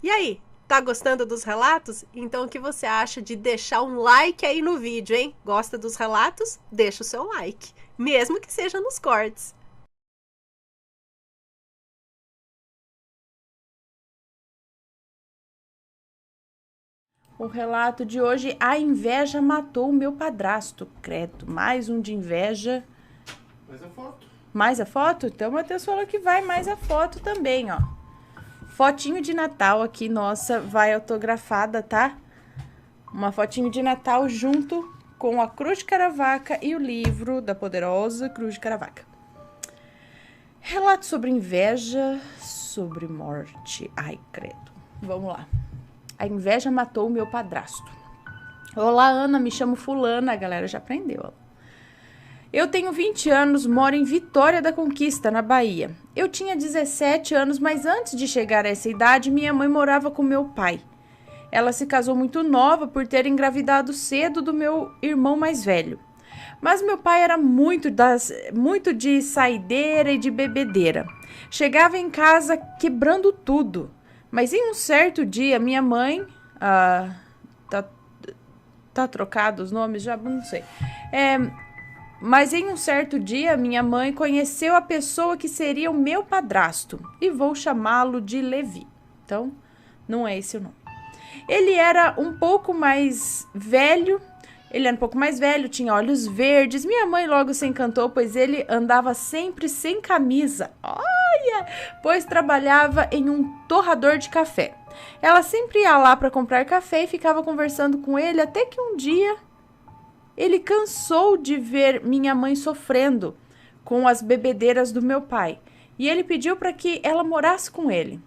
E aí, tá gostando dos relatos? Então o que você acha de deixar um like aí no vídeo, hein? Gosta dos relatos? Deixa o seu like, mesmo que seja nos cortes. O relato de hoje, a inveja matou o meu padrasto. Credo, mais um de inveja. Mais a foto. Mais a foto? Então o Matheus falou que vai mais a foto também, ó. Fotinho de Natal aqui, nossa, vai autografada, tá? Uma fotinho de Natal junto com a Cruz de Caravaca e o livro da poderosa Cruz de Caravaca. Relato sobre inveja, sobre morte. Ai, credo. Vamos lá. A inveja matou o meu padrasto. Olá, Ana, me chamo fulana. A galera já aprendeu. Eu tenho 20 anos, moro em Vitória da Conquista, na Bahia. Eu tinha 17 anos, mas antes de chegar a essa idade, minha mãe morava com meu pai. Ela se casou muito nova por ter engravidado cedo do meu irmão mais velho. Mas meu pai era muito de saideira e de bebedeira. Chegava em casa quebrando tudo. Mas em um certo dia, minha mãe... tá trocado os nomes? Já não sei. Mas em um certo dia, minha mãe conheceu a pessoa que seria o meu padrasto. E vou chamá-lo de Levi. Então, não é esse o nome. Ele era um pouco mais velho. Tinha olhos verdes. Minha mãe logo se encantou, pois ele andava sempre sem camisa. Olha! Pois trabalhava em um torrador de café. Ela sempre ia lá para comprar café e ficava conversando com ele até que um dia ele cansou de ver minha mãe sofrendo com as bebedeiras do meu pai. E ele pediu para que ela morasse com ele.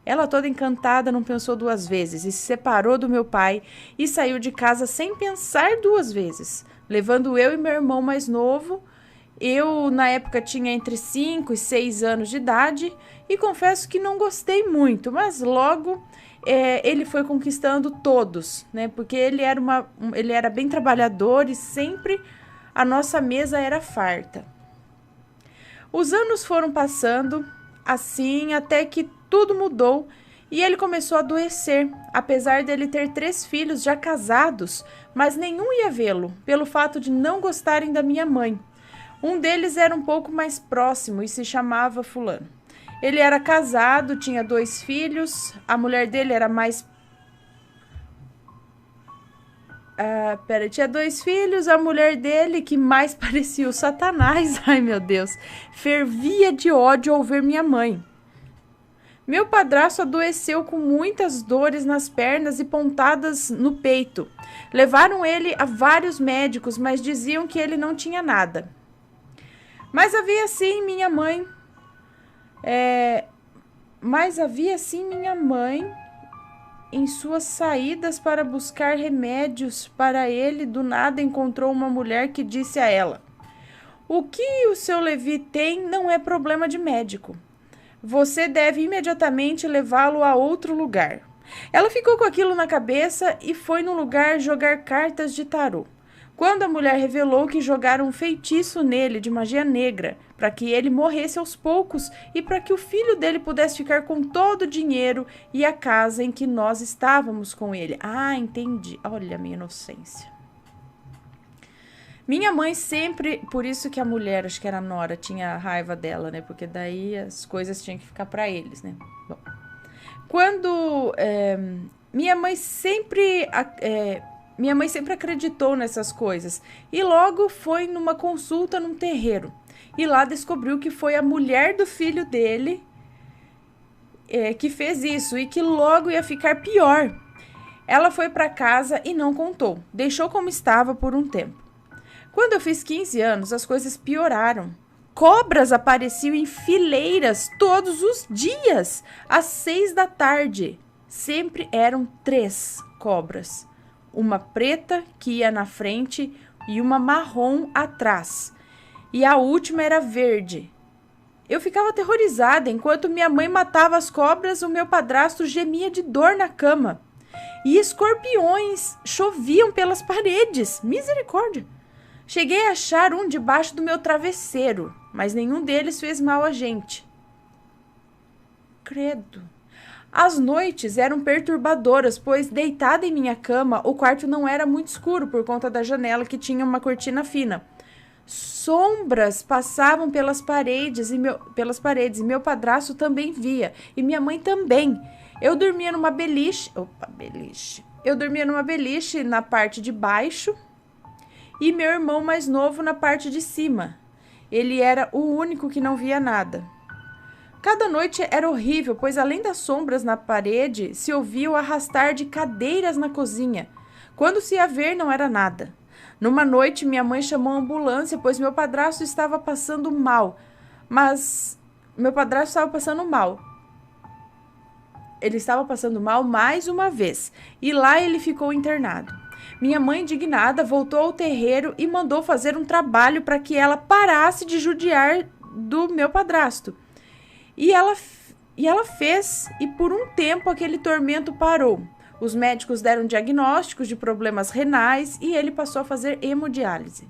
Ela, toda encantada, não pensou duas vezes e se separou do meu pai e saiu de casa sem pensar duas vezes, levando eu e meu irmão mais novo. Eu, na época, tinha entre 5 e 6 anos de idade e confesso que não gostei muito, mas logo ele foi conquistando todos, né? Porque ele era bem trabalhador e sempre a nossa mesa era farta. Os anos foram passando assim até que tudo mudou e ele começou a adoecer, apesar dele ter 3 filhos já casados, mas nenhum ia vê-lo, pelo fato de não gostarem da minha mãe. Um deles era um pouco mais próximo e se chamava fulano. Ele era casado, tinha 2 filhos, a mulher dele era mais... tinha 2 filhos, a mulher dele, que mais parecia o Satanás, ai meu Deus, fervia de ódio ao ver minha mãe. Meu padrasto adoeceu com muitas dores nas pernas e pontadas no peito. Levaram ele a vários médicos, mas diziam que ele não tinha nada. Mas havia sim minha mãe. Em suas saídas para buscar remédios para ele, do nada encontrou uma mulher que disse a ela: "O que o seu Levi tem não é problema de médico. Você deve imediatamente levá-lo a outro lugar." Ela ficou com aquilo na cabeça e foi no lugar jogar cartas de tarô. Quando a mulher revelou que jogaram um feitiço nele de magia negra, para que ele morresse aos poucos e para que o filho dele pudesse ficar com todo o dinheiro e a casa em que nós estávamos com ele. Ah, entendi. Olha a minha inocência. Minha mãe sempre, por isso que a mulher, acho que era a nora, tinha raiva dela, né? Porque daí as coisas tinham que ficar para eles, né? Bom, quando minha mãe sempre acreditou nessas coisas e logo foi numa consulta num terreiro e lá descobriu que foi a mulher do filho dele que fez isso e que logo ia ficar pior. Ela foi para casa e não contou, deixou como estava por um tempo. Quando eu fiz 15 anos, as coisas pioraram. Cobras apareciam em fileiras todos os dias, às 6 da tarde. Sempre eram 3 cobras. Uma preta que ia na frente e uma marrom atrás. E a última era verde. Eu ficava aterrorizada. Enquanto minha mãe matava as cobras, o meu padrasto gemia de dor na cama. E escorpiões choviam pelas paredes. Misericórdia! Cheguei a achar um debaixo do meu travesseiro, mas nenhum deles fez mal a gente. Credo. As noites eram perturbadoras, pois deitada em minha cama, o quarto não era muito escuro por conta da janela que tinha uma cortina fina. Sombras passavam pelas paredes e meu padrasto também via, e minha mãe também. Eu dormia numa beliche. Eu dormia numa beliche na parte de baixo e meu irmão mais novo na parte de cima. Ele era o único que não via nada. Cada noite era horrível, pois além das sombras na parede, se ouvia o arrastar de cadeiras na cozinha. Quando se ia ver, não era nada. Numa noite, minha mãe chamou a ambulância, pois meu padrasto estava passando mal. Ele estava passando mal mais uma vez, e lá ele ficou internado. Minha mãe, indignada, voltou ao terreiro e mandou fazer um trabalho para que ela parasse de judiar do meu padrasto. E ela fez, e por um tempo aquele tormento parou. Os médicos deram diagnósticos de problemas renais e ele passou a fazer hemodiálise.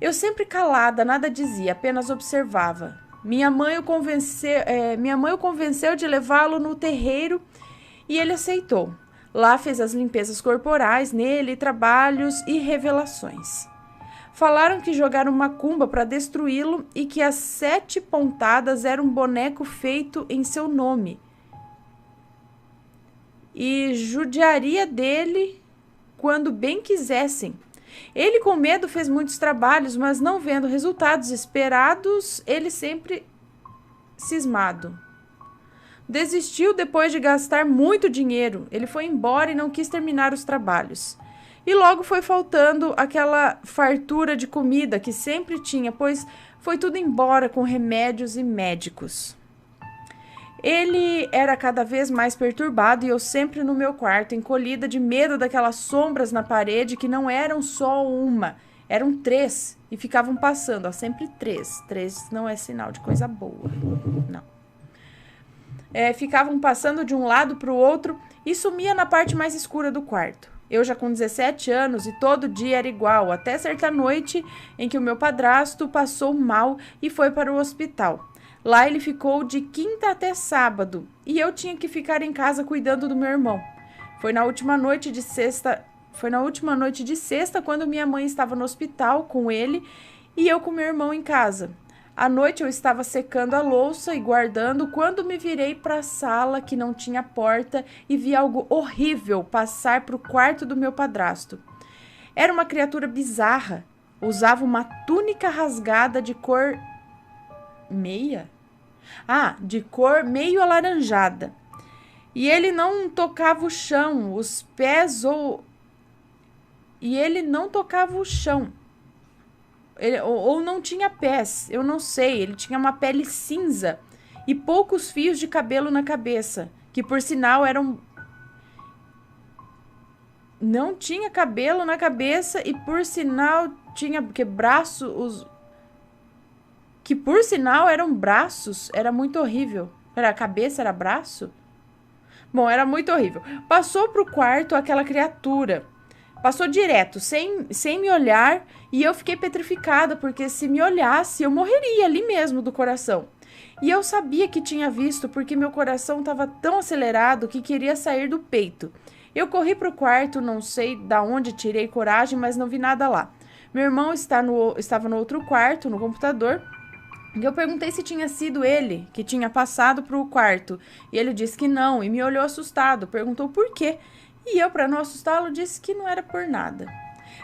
Eu sempre calada, nada dizia, apenas observava. Minha mãe o convenceu de levá-lo no terreiro e ele aceitou. Lá fez as limpezas corporais nele, trabalhos e revelações. Falaram que jogaram macumba para destruí-lo e que as 7 pontadas era um boneco feito em seu nome. E judiaria dele quando bem quisessem. Ele, com medo, fez muitos trabalhos, mas não vendo resultados esperados, ele sempre cismado. Desistiu depois de gastar muito dinheiro. Ele foi embora e não quis terminar os trabalhos. E logo foi faltando aquela fartura de comida que sempre tinha, pois foi tudo embora com remédios e médicos. Ele era cada vez mais perturbado e eu sempre no meu quarto, encolhida de medo daquelas sombras na parede que não eram só uma, eram 3 e ficavam passando, ó, sempre 3. 3 não é sinal de coisa boa, não. Ficavam passando de um lado para o outro e sumia na parte mais escura do quarto. Eu já com 17 anos e todo dia era igual, até certa noite em que o meu padrasto passou mal e foi para o hospital. Lá ele ficou de quinta até sábado e eu tinha que ficar em casa cuidando do meu irmão. Foi na última noite de sexta quando minha mãe estava no hospital com ele e eu com meu irmão em casa. À noite eu estava secando a louça e guardando quando me virei para a sala que não tinha porta e vi algo horrível passar para o quarto do meu padrasto. Era uma criatura bizarra. Usava uma túnica rasgada de cor de cor meio alaranjada. E ele não tocava o chão, ou não tinha pés, eu não sei. Ele tinha uma pele cinza e poucos fios de cabelo na cabeça, que por sinal eram... Não tinha cabelo na cabeça e por sinal tinha que por sinal eram braços. Era muito horrível. A cabeça era braço? Bom, era muito horrível. Passou pro quarto aquela criatura. Passou direto, sem me olhar, e eu fiquei petrificada, porque se me olhasse, eu morreria ali mesmo do coração. E eu sabia que tinha visto, porque meu coração estava tão acelerado que queria sair do peito. Eu corri pro quarto, não sei da onde tirei coragem, mas não vi nada lá. Meu irmão estava no outro quarto, no computador. E eu perguntei se tinha sido ele que tinha passado para o quarto. E ele disse que não, e me olhou assustado. Perguntou por quê. E eu, para não assustá-lo, disse que não era por nada.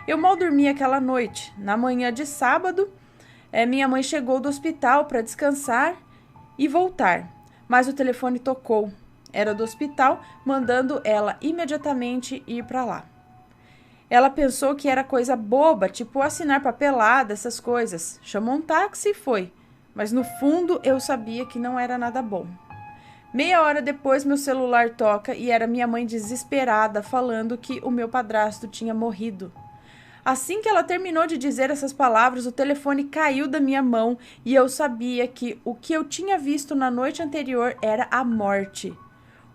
Eu mal dormi aquela noite. Na manhã de sábado, minha mãe chegou do hospital para descansar e voltar. Mas o telefone tocou. Era do hospital, mandando ela imediatamente ir para lá. Ela pensou que era coisa boba, tipo assinar papelada, essas coisas. Chamou um táxi e foi. Mas no fundo eu sabia que não era nada bom. Meia hora depois meu celular toca e era minha mãe desesperada falando que o meu padrasto tinha morrido. Assim que ela terminou de dizer essas palavras, o telefone caiu da minha mão e eu sabia que o que eu tinha visto na noite anterior era a morte.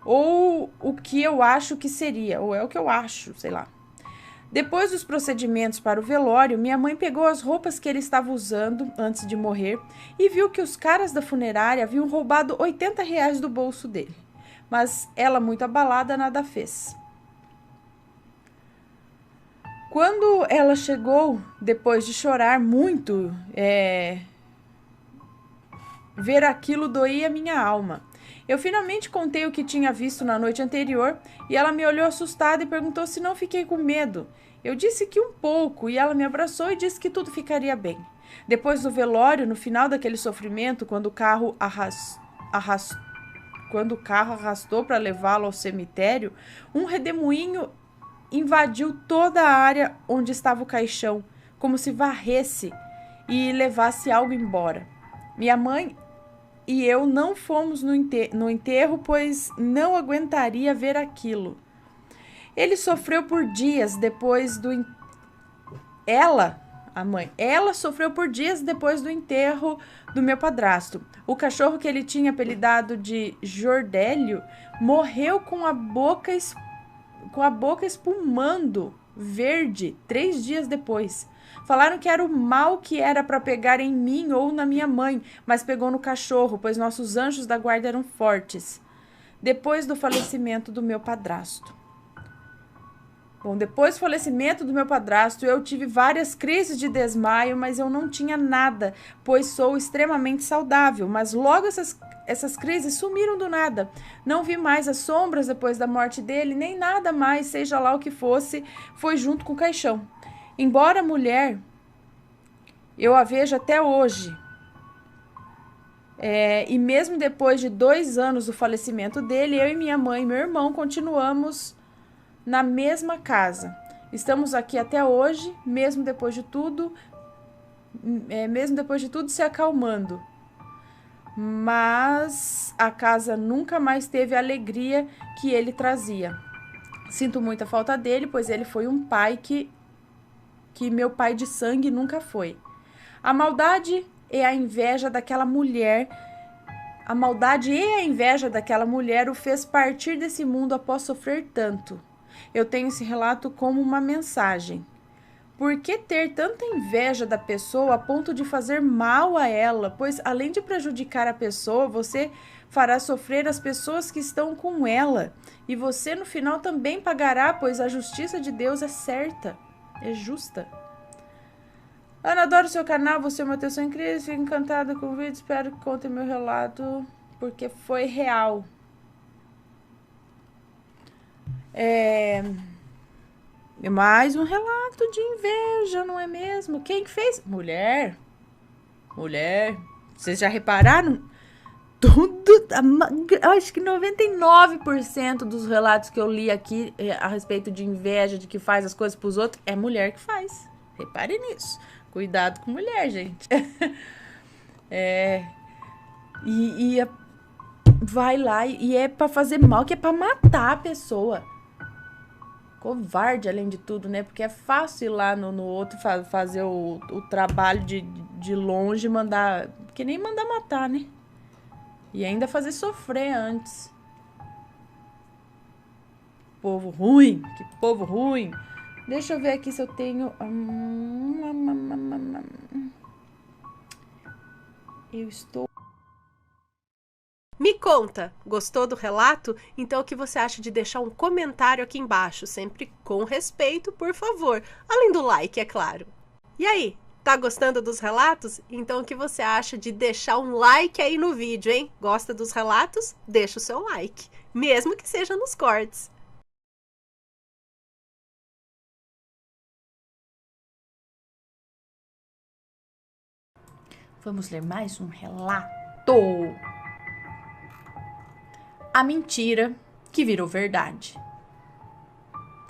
Ou o que eu acho que seria, ou é o que eu acho, sei lá. Depois dos procedimentos para o velório, minha mãe pegou as roupas que ele estava usando antes de morrer e viu que os caras da funerária haviam roubado R$ 80 do bolso dele. mas ela, muito abalada, nada fez. Quando ela chegou, depois de chorar muito, ver aquilo doía minha alma. Eu finalmente contei o que tinha visto na noite anterior e ela me olhou assustada e perguntou se não fiquei com medo. Eu disse que um pouco e ela me abraçou e disse que tudo ficaria bem. Depois do velório, no final daquele sofrimento, quando o carro arrastou para levá-lo ao cemitério, um redemoinho invadiu toda a área onde estava o caixão, como se varresse e levasse algo embora. Minha mãe e eu não fomos no enterro, pois não aguentaria ver aquilo. Ele sofreu por dias depois do Ela sofreu por dias depois do enterro do meu padrasto. O cachorro que ele tinha apelidado de Jordélio morreu com a boca espumando verde 3 dias depois. Falaram que era o mal que era para pegar em mim ou na minha mãe, mas pegou no cachorro, pois nossos anjos da guarda eram fortes. Depois do falecimento do meu padrasto. Depois do falecimento do meu padrasto, eu tive várias crises de desmaio, mas eu não tinha nada, pois sou extremamente saudável. Mas logo essas crises sumiram do nada. Não vi mais as sombras depois da morte dele, nem nada mais, seja lá o que fosse, foi junto com o caixão. Embora mulher, eu a vejo até hoje. E mesmo depois de 2 anos do falecimento dele, eu e minha mãe e meu irmão continuamos na mesma casa. Estamos aqui até hoje, mesmo depois de tudo se acalmando. Mas a casa nunca mais teve a alegria que ele trazia. Sinto muita falta dele, pois ele foi um pai que meu pai de sangue nunca foi. A maldade e a inveja daquela mulher o fez partir desse mundo após sofrer tanto. Eu tenho esse relato como uma mensagem. Por que ter tanta inveja da pessoa a ponto de fazer mal a ela? Pois, além de prejudicar a pessoa, você fará sofrer as pessoas que estão com ela. E você, no final, também pagará, pois a justiça de Deus é certa, é justa. Ana, adoro seu canal, você é uma atenção incrível, fico encantada com o vídeo, espero que contem meu relato, porque foi real. Mais um relato de inveja, não é mesmo? Quem fez? Mulher. Vocês já repararam? Acho que 99% dos relatos que eu li aqui a respeito de inveja, de que faz as coisas pros outros, é mulher que faz. Repare nisso. Cuidado com mulher, gente. Vai lá e é pra fazer mal, que é pra matar a pessoa. Covarde, além de tudo, né? Porque é fácil ir lá no outro fazer o trabalho de longe, mandar... Que nem mandar matar, né? E ainda fazer sofrer antes. Povo ruim. Que povo ruim. Deixa eu ver aqui se eu tenho... Eu estou... Me conta, gostou do relato? Então o que você acha de deixar um comentário aqui embaixo, sempre com respeito, por favor. Além do like, é claro. E aí, tá gostando dos relatos? Então o que você acha de deixar um like aí no vídeo, hein? Gosta dos relatos? Deixa o seu like, mesmo que seja nos cortes. Vamos ler mais um relato. A mentira que virou verdade.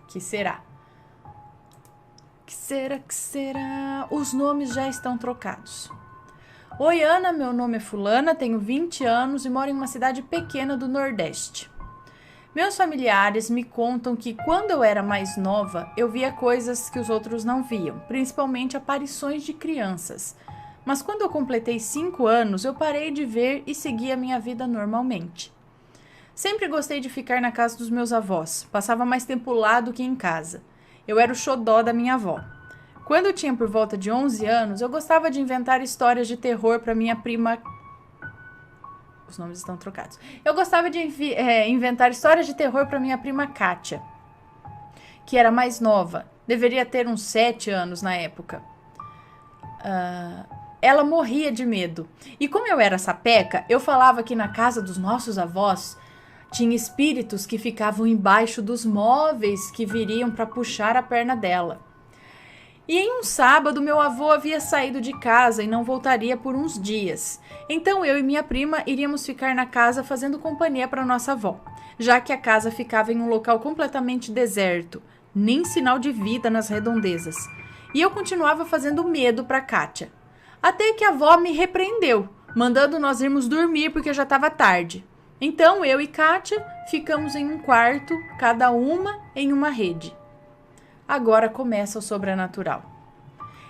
Que será? Que será? Os nomes já estão trocados. Oi, Ana, meu nome é fulana, tenho 20 anos e moro em uma cidade pequena do Nordeste. Meus familiares me contam que quando eu era mais nova, eu via coisas que os outros não viam, principalmente aparições de crianças. Mas quando eu completei 5 anos, eu parei de ver e segui a minha vida normalmente. Sempre gostei de ficar na casa dos meus avós. Passava mais tempo lá do que em casa. Eu era o xodó da minha avó. Quando eu tinha por volta de 11 anos, eu gostava de inventar histórias de terror para minha prima Os nomes estão trocados. Eu gostava de inventar histórias de terror para minha prima Kátia, que era mais nova. Deveria ter uns 7 anos na época. Ela morria de medo. E como eu era sapeca, eu falava que na casa dos nossos avós tinha espíritos que ficavam embaixo dos móveis que viriam para puxar a perna dela. E em um sábado, meu avô havia saído de casa e não voltaria por uns dias. Então eu e minha prima iríamos ficar na casa fazendo companhia para nossa avó, já que a casa ficava em um local completamente deserto, nem sinal de vida nas redondezas. E eu continuava fazendo medo para Kátia. Até que a avó me repreendeu, mandando nós irmos dormir porque já estava tarde. Então eu e Kátia ficamos em um quarto, cada uma em uma rede. Agora começa o sobrenatural.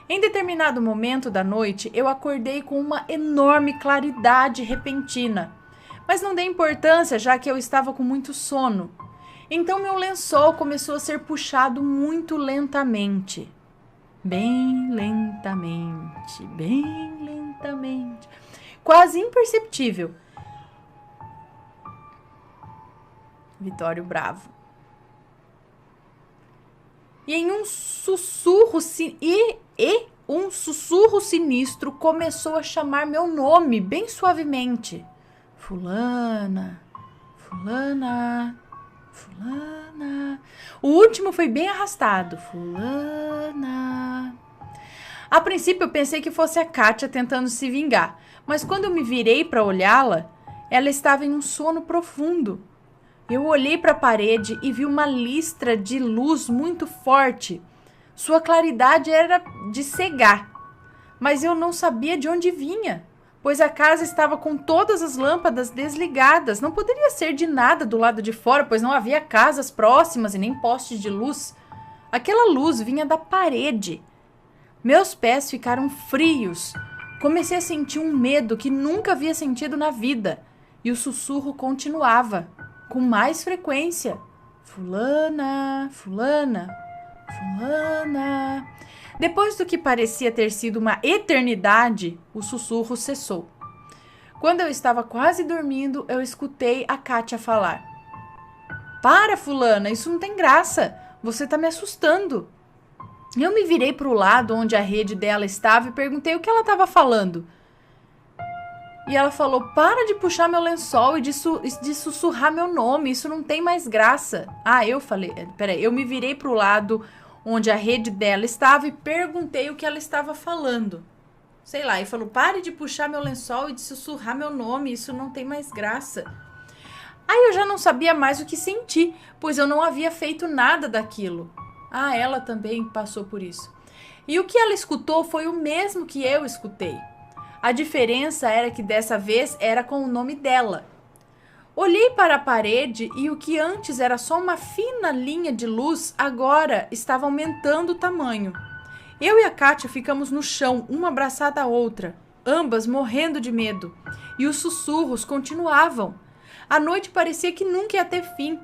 Em determinado momento da noite, eu acordei com uma enorme claridade repentina, mas não dei importância, já que eu estava com muito sono. Então meu lençol começou a ser puxado muito lentamente. Bem lentamente, quase imperceptível. Vitório bravo. E em um sussurro um sussurro sinistro começou a chamar meu nome bem suavemente. Fulana, fulana, fulana. O último foi bem arrastado. Fulana. A princípio eu pensei que fosse a Kátia tentando se vingar, mas quando eu me virei para olhá-la, ela estava em um sono profundo. Eu olhei para a parede e vi uma listra de luz muito forte. Sua claridade era de cegar, mas eu não sabia de onde vinha, pois a casa estava com todas as lâmpadas desligadas. Não poderia ser de nada do lado de fora, pois não havia casas próximas e nem postes de luz. Aquela luz vinha da parede. Meus pés ficaram frios. Comecei a sentir um medo que nunca havia sentido na vida, e o sussurro continuava com mais frequência. Fulana, fulana, fulana. Depois do que parecia ter sido uma eternidade, o sussurro cessou. Quando eu estava quase dormindo, eu escutei a Kátia falar. Para, fulana, isso não tem graça. Você tá me assustando. Eu me virei para o lado onde a rede dela estava e perguntei o que ela estava falando. E ela falou, para de puxar meu lençol e de sussurrar meu nome, isso não tem mais graça. Eu falei, peraí, eu me virei pro lado onde a rede dela estava e perguntei o que ela estava falando. Sei lá, e falou, pare de puxar meu lençol e de sussurrar meu nome, isso não tem mais graça. Aí eu já não sabia mais o que sentir, pois eu não havia feito nada daquilo. Ela também passou por isso. E o que ela escutou foi o mesmo que eu escutei. A diferença era que dessa vez era com o nome dela. Olhei para a parede e o que antes era só uma fina linha de luz, agora estava aumentando o tamanho. Eu e a Kátia ficamos no chão, uma abraçada à outra, ambas morrendo de medo. E os sussurros continuavam. A noite parecia que nunca ia ter fim.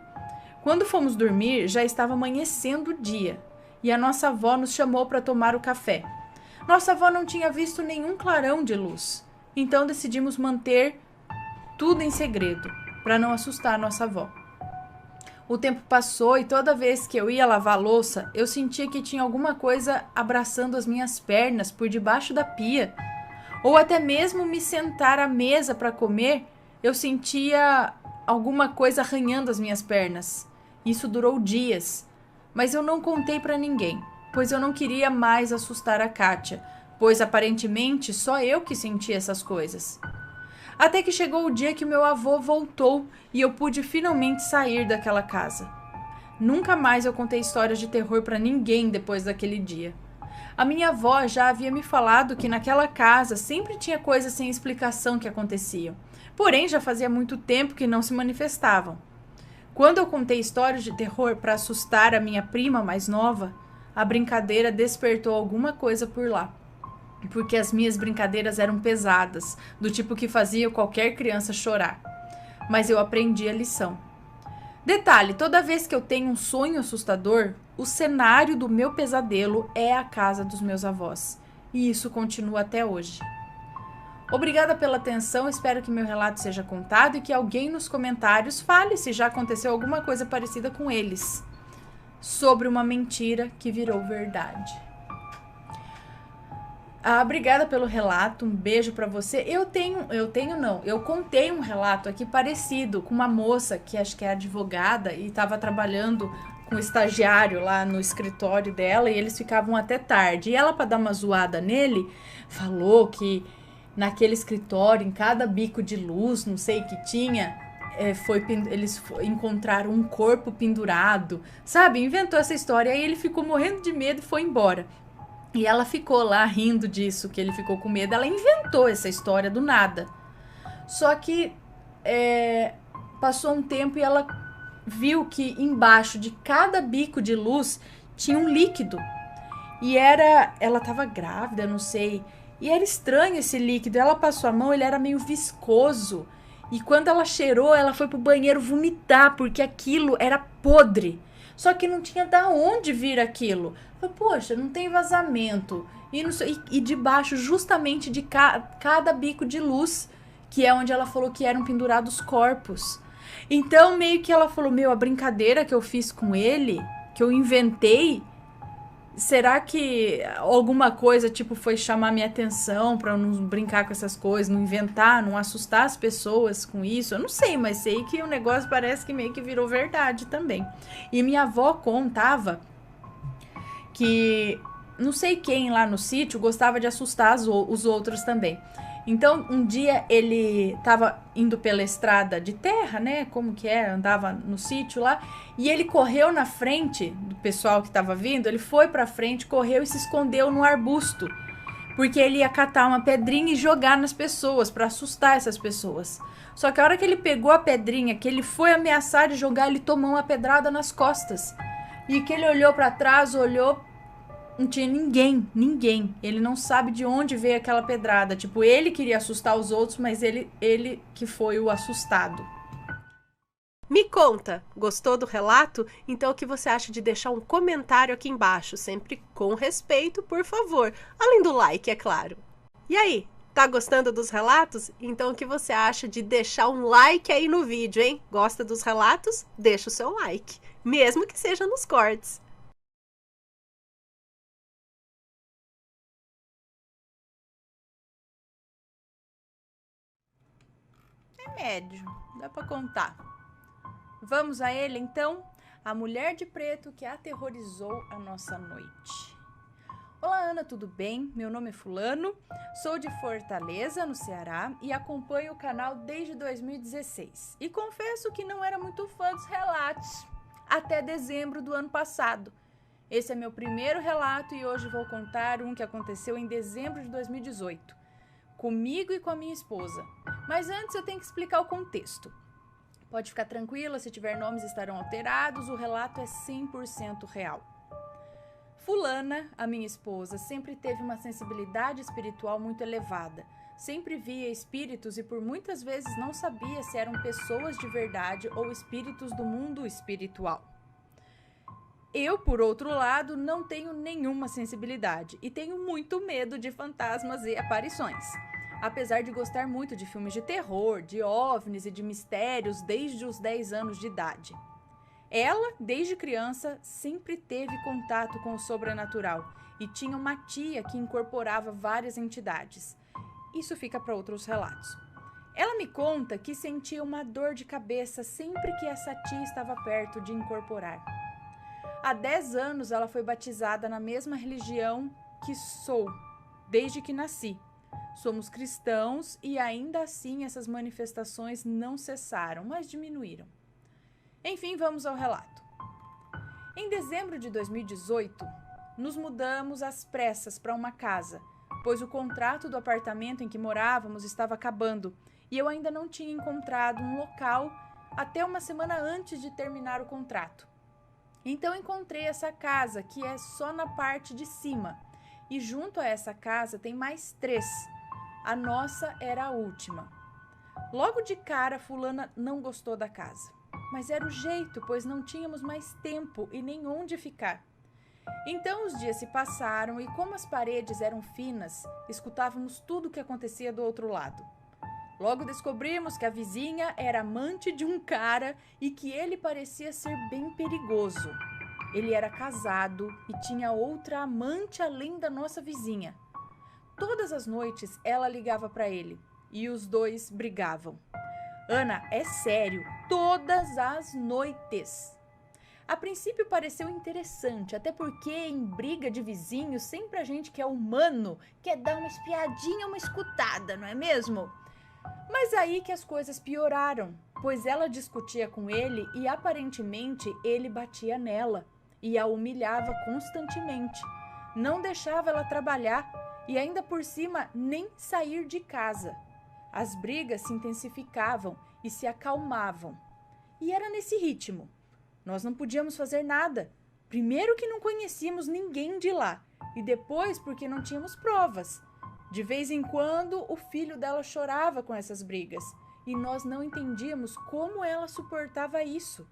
Quando fomos dormir, já estava amanhecendo o dia, e a nossa avó nos chamou para tomar o café. Nossa avó não tinha visto nenhum clarão de luz, então decidimos manter tudo em segredo, para não assustar nossa avó. O tempo passou e toda vez que eu ia lavar a louça, eu sentia que tinha alguma coisa abraçando as minhas pernas por debaixo da pia. Ou até mesmo me sentar à mesa para comer, eu sentia alguma coisa arranhando as minhas pernas. Isso durou dias, mas eu não contei para ninguém, pois eu não queria mais assustar a Kátia, pois aparentemente só eu que sentia essas coisas. Até que chegou o dia que meu avô voltou e eu pude finalmente sair daquela casa. Nunca mais eu contei histórias de terror para ninguém depois daquele dia. A minha avó já havia me falado que naquela casa sempre tinha coisas sem explicação que aconteciam, porém já fazia muito tempo que não se manifestavam. Quando eu contei histórias de terror para assustar a minha prima mais nova, a brincadeira despertou alguma coisa por lá. Porque as minhas brincadeiras eram pesadas, do tipo que fazia qualquer criança chorar. Mas eu aprendi a lição. Detalhe, toda vez que eu tenho um sonho assustador, o cenário do meu pesadelo é a casa dos meus avós. E isso continua até hoje. Obrigada pela atenção, espero que meu relato seja contado e que alguém nos comentários fale se já aconteceu alguma coisa parecida com eles, sobre uma mentira que virou verdade. Obrigada pelo relato, um beijo pra você. Eu contei um relato aqui parecido com uma moça que acho que é advogada e estava trabalhando com o estagiário lá no escritório dela e eles ficavam até tarde. E ela, para dar uma zoada nele, falou que naquele escritório, em cada bico de luz, não sei o que tinha, eles encontraram um corpo pendurado, sabe? Inventou essa história. Aí ele ficou morrendo de medo e foi embora. E ela ficou lá rindo disso, que ele ficou com medo. Ela inventou essa história do nada. Só que passou um tempo e ela viu que embaixo de cada bico de luz tinha um líquido. E ela estava grávida, não sei. E era estranho esse líquido. Ela passou a mão, ele era meio viscoso. E quando ela cheirou, ela foi pro banheiro vomitar, porque aquilo era podre. Só que não tinha da onde vir aquilo. Falei, poxa, não tem vazamento. E debaixo, justamente de cada bico de luz, que é onde ela falou que eram pendurados corpos. Então, meio que ela falou, a brincadeira que eu fiz com ele, que eu inventei, será que alguma coisa, tipo, foi chamar minha atenção pra eu não brincar com essas coisas, não inventar, não assustar as pessoas com isso? Eu não sei, mas sei que o negócio parece que meio que virou verdade também. E minha avó contava que não sei quem lá no sítio gostava de assustar os outros também. Então, um dia ele tava indo pela estrada de terra, né? Como que é? Andava no sítio lá. E ele correu na frente do pessoal que tava vindo. Ele foi pra frente, correu e se escondeu no arbusto. Porque ele ia catar uma pedrinha e jogar nas pessoas, pra assustar essas pessoas. Só que a hora que ele pegou a pedrinha, que ele foi ameaçar de jogar, ele tomou uma pedrada nas costas. E que ele olhou pra trás, não tinha ninguém. Ele não sabe de onde veio aquela pedrada. Tipo, ele queria assustar os outros, mas ele que foi o assustado. Me conta, gostou do relato? Então o que você acha de deixar um comentário aqui embaixo, sempre com respeito, por favor. Além do like, é claro. E aí, tá gostando dos relatos? Então o que você acha de deixar um like aí no vídeo, hein? Gosta dos relatos? Deixa o seu like, mesmo que seja nos cortes. Médio, dá pra contar. Vamos a ele então? A mulher de preto que aterrorizou a nossa noite. Olá, Ana, tudo bem? Meu nome é Fulano, sou de Fortaleza, no Ceará, e acompanho o canal desde 2016. E confesso que não era muito fã dos relatos, até dezembro do ano passado. Esse é meu primeiro relato e hoje vou contar um que aconteceu em dezembro de 2018. Comigo e com a minha esposa. Mas antes eu tenho que explicar o contexto. Pode ficar tranquila, se tiver nomes estarão alterados, o relato é 100% real. Fulana, a minha esposa, sempre teve uma sensibilidade espiritual muito elevada. Sempre via espíritos e por muitas vezes não sabia se eram pessoas de verdade ou espíritos do mundo espiritual. Eu, por outro lado, não tenho nenhuma sensibilidade e tenho muito medo de fantasmas e aparições. Apesar de gostar muito de filmes de terror, de OVNIs e de mistérios desde os 10 anos de idade. Ela, desde criança, sempre teve contato com o sobrenatural e tinha uma tia que incorporava várias entidades. Isso fica para outros relatos. Ela me conta que sentia uma dor de cabeça sempre que essa tia estava perto de incorporar. Há 10 anos ela foi batizada na mesma religião que sou, desde que nasci. Somos cristãos e ainda assim essas manifestações não cessaram, mas diminuíram. Enfim, vamos ao relato. Em dezembro de 2018, nos mudamos às pressas para uma casa, pois o contrato do apartamento em que morávamos estava acabando e eu ainda não tinha encontrado um local até uma semana antes de terminar o contrato. Então encontrei essa casa, que é só na parte de cima, e junto a essa casa tem mais 3. A nossa era a última. Logo de cara, fulana não gostou da casa. Mas era o jeito, pois não tínhamos mais tempo e nem onde ficar. Então os dias se passaram e, como as paredes eram finas, escutávamos tudo o que acontecia do outro lado. Logo descobrimos que a vizinha era amante de um cara e que ele parecia ser bem perigoso. Ele era casado e tinha outra amante além da nossa vizinha. Todas as noites ela ligava para ele e os dois brigavam. Ana, é sério, todas as noites. A princípio pareceu interessante, até porque em briga de vizinhos sempre a gente que é humano quer dar uma espiadinha, uma escutada, não é mesmo? Mas aí que as coisas pioraram, pois ela discutia com ele e aparentemente ele batia nela e a humilhava constantemente. Não deixava ela trabalhar e ainda por cima nem sair de casa. As brigas se intensificavam e se acalmavam. E era nesse ritmo. Nós não podíamos fazer nada. Primeiro que não conhecíamos ninguém de lá e depois porque não tínhamos provas. De vez em quando, o filho dela chorava com essas brigas e nós não entendíamos como ela suportava isso.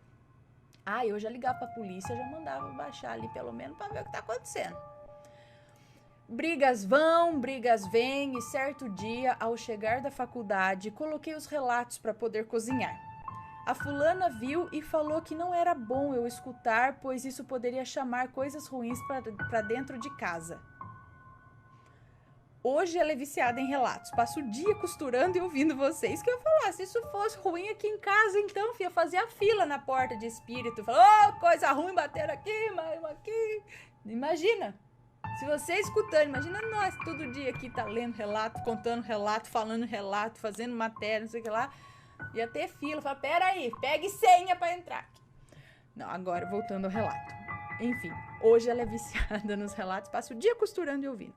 Eu já ligava para a polícia, já mandava baixar ali pelo menos para ver o que está acontecendo. Brigas vão, brigas vêm e certo dia, ao chegar da faculdade, coloquei os relatos para poder cozinhar. A fulana viu e falou que não era bom eu escutar, pois isso poderia chamar coisas ruins para dentro de casa. Hoje ela é viciada em relatos. Passa o dia costurando e ouvindo vocês. Que eu falar, se isso fosse ruim aqui em casa, então, filha, fazia a fila na porta de espírito. Falou, coisa ruim, bateram aqui, mais uma aqui. Imagina, se você escutando, imagina nós todo dia aqui tá lendo relato, contando relato, falando relato, fazendo matéria, não sei o que lá. Ia ter fila. Fala, peraí, pegue senha pra entrar aqui. Não, agora voltando ao relato. Enfim, hoje ela é viciada nos relatos. Passa o dia costurando e ouvindo.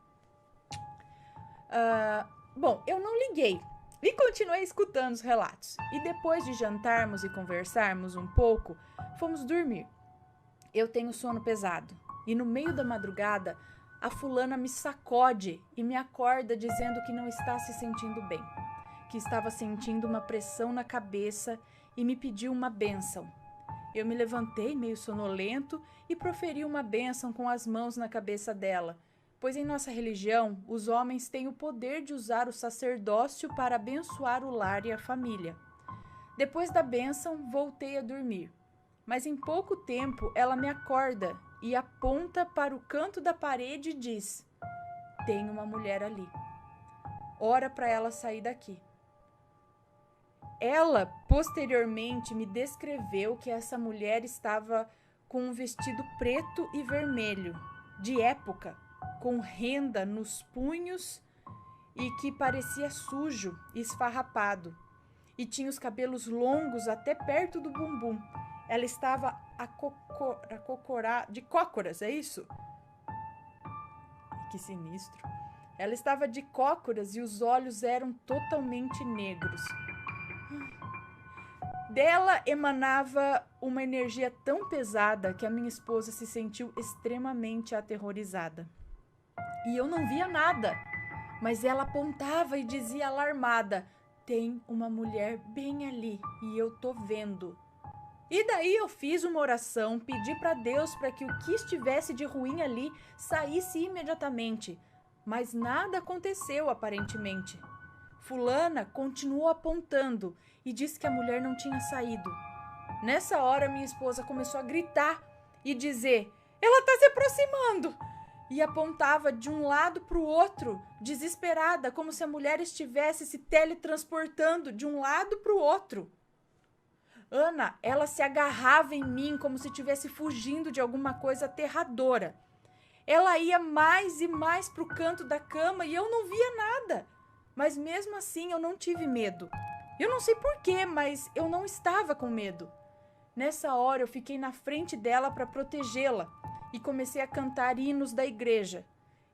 Bom, eu não liguei e continuei escutando os relatos. E depois de jantarmos e conversarmos um pouco, fomos dormir. Eu tenho sono pesado e no meio da madrugada a fulana me sacode e me acorda dizendo que não está se sentindo bem, que estava sentindo uma pressão na cabeça e me pediu uma bênção. Eu me levantei meio sonolento e proferi uma bênção com as mãos na cabeça dela, pois em nossa religião, os homens têm o poder de usar o sacerdócio para abençoar o lar e a família. Depois da bênção, voltei a dormir. Mas em pouco tempo, ela me acorda e aponta para o canto da parede e diz: tem uma mulher ali. Ora para ela sair daqui. Ela, posteriormente, me descreveu que essa mulher estava com um vestido preto e vermelho, de época, com renda nos punhos e que parecia sujo e esfarrapado. E tinha os cabelos longos até perto do bumbum. Ela estava de cócoras, é isso? Que sinistro. Ela estava de cócoras e os olhos eram totalmente negros. Dela emanava uma energia tão pesada que a minha esposa se sentiu extremamente aterrorizada. E eu não via nada, mas ela apontava e dizia alarmada: tem uma mulher bem ali e eu tô vendo. E daí eu fiz uma oração, pedi para Deus para que o que estivesse de ruim ali saísse imediatamente, mas nada aconteceu aparentemente. Fulana continuou apontando e disse que a mulher não tinha saído. Nessa hora minha esposa começou a gritar e dizer: ela está se aproximando! E apontava de um lado para o outro, desesperada, como se a mulher estivesse se teletransportando de um lado para o outro. Ana, ela se agarrava em mim como se estivesse fugindo de alguma coisa aterradora. Ela ia mais e mais para o canto da cama e eu não via nada. Mas mesmo assim eu não tive medo. Eu não sei porquê, mas eu não estava com medo. Nessa hora eu fiquei na frente dela para protegê-la e comecei a cantar hinos da igreja.